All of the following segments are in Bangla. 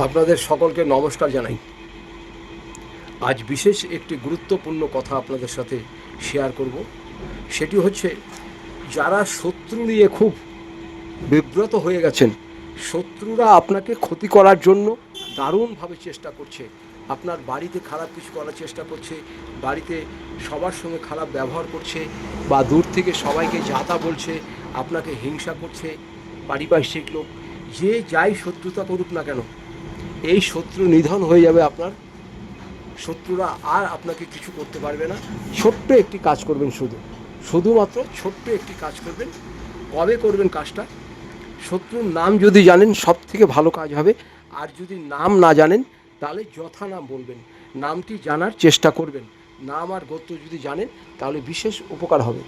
আপনাদের সকলকে নমস্কার জানাই। আজ বিশেষ একটি গুরুত্বপূর্ণ কথা আপনাদের সাথে শেয়ার করব। সেটি হচ্ছে, যারা শত্রু নিয়ে খুব বিব্রত হয়ে গেছেন, শত্রুরা আপনাকে ক্ষতি করার জন্য দারুণভাবে চেষ্টা করছে, আপনার বাড়িতে খারাপ কিছু করার চেষ্টা করছে, বাড়িতে সবার সঙ্গে খারাপ ব্যবহার করছে, বা দূর থেকে সবাইকে যাতা বলছে, আপনাকে হিংসা করছে, পারিপার্শ্বিক লোক যে যাই শত্রুতা করুক না কেন, এই শত্রু নিধন হয়ে যাবে আপনার। শত্রুরা আর আপনাকে কিছু করতে পারবে না। ছোট্ট একটি কাজ করবেন, শুধুমাত্র ছোট্ট একটি কাজ করবেন। কবে করবেন কাজটা? শত্রুর নাম যদি জানেন সব থেকে ভালো কাজ হবে। আর যদি নাম না জানেন তাহলে যথা নাম বলবেন, নামটি জানার চেষ্টা করবেন। নাম আর গোত্র যদি জানেন তাহলে বিশেষ উপকার হবে।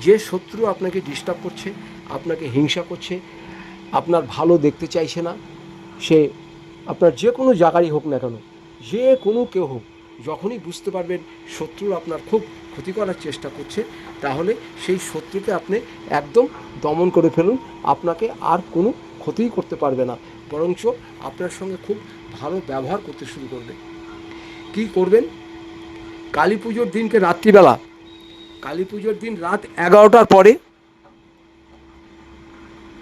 যে শত্রু আপনাকে ডিস্টার্ব করছে, আপনাকে হিংসা করছে, আপনার ভালো দেখতে চাইছে না, সে আপনার যে কোনো জায়গারই হোক না কেন, যে কোনো কেউ হোক, যখনই বুঝতে পারবেন শত্রু আপনার খুব ক্ষতি করার চেষ্টা করছে, তাহলে সেই শত্রুকে আপনি একদম দমন করে ফেলুন। আপনাকে আর কোনো ক্ষতিই করতে পারবে না, বরঞ্চ আপনার সঙ্গে খুব ভালো ব্যবহার করতে শুরু করবে। কী করবেন? কালী পুজোর দিনকে রাত্রিবেলা, কালী পুজোর দিন রাত 11টার পরে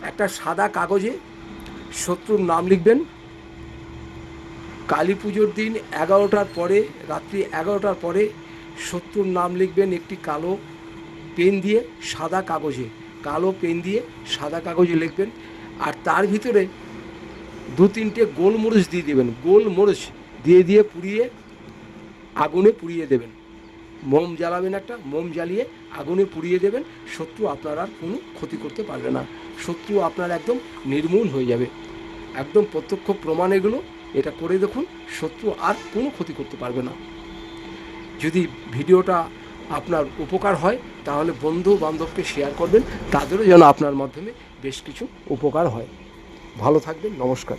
একটা সাদা কাগজে শত্রুর নাম লিখবেন। কালী পুজোর দিন 11টার পরে, রাত্রি 11টার পরে শত্রুর নাম লিখবেন একটি কালো পেন দিয়ে, সাদা কাগজে, কালো পেন দিয়ে সাদা কাগজে লিখবেন। আর তার ভিতরে 2-3টে গোলমরিচ দিয়ে দেবেন, গোলমরিচ দিয়ে পুড়িয়ে আগুনে পুড়িয়ে দেবেন। মোম জ্বালাবেন, একটা মোম জ্বালিয়ে আগুনে পুড়িয়ে দেবেন। শত্রু আপনার আর কোনো ক্ষতি করতে পারবে না, শত্রু আপনার একদম নির্মূল হয়ে যাবে। একদম প্রত্যক্ষ প্রমাণ এগুলো, এটা করে দেখুন, শত্রু আর কোনো ক্ষতি করতে পারবে না। যদি ভিডিওটা আপনার উপকার হয় তাহলে বন্ধু বান্ধবকে শেয়ার করবেন, তাদেরও যেন আপনার মাধ্যমে বেশ কিছু উপকার হয়। ভালো থাকবেন, নমস্কার।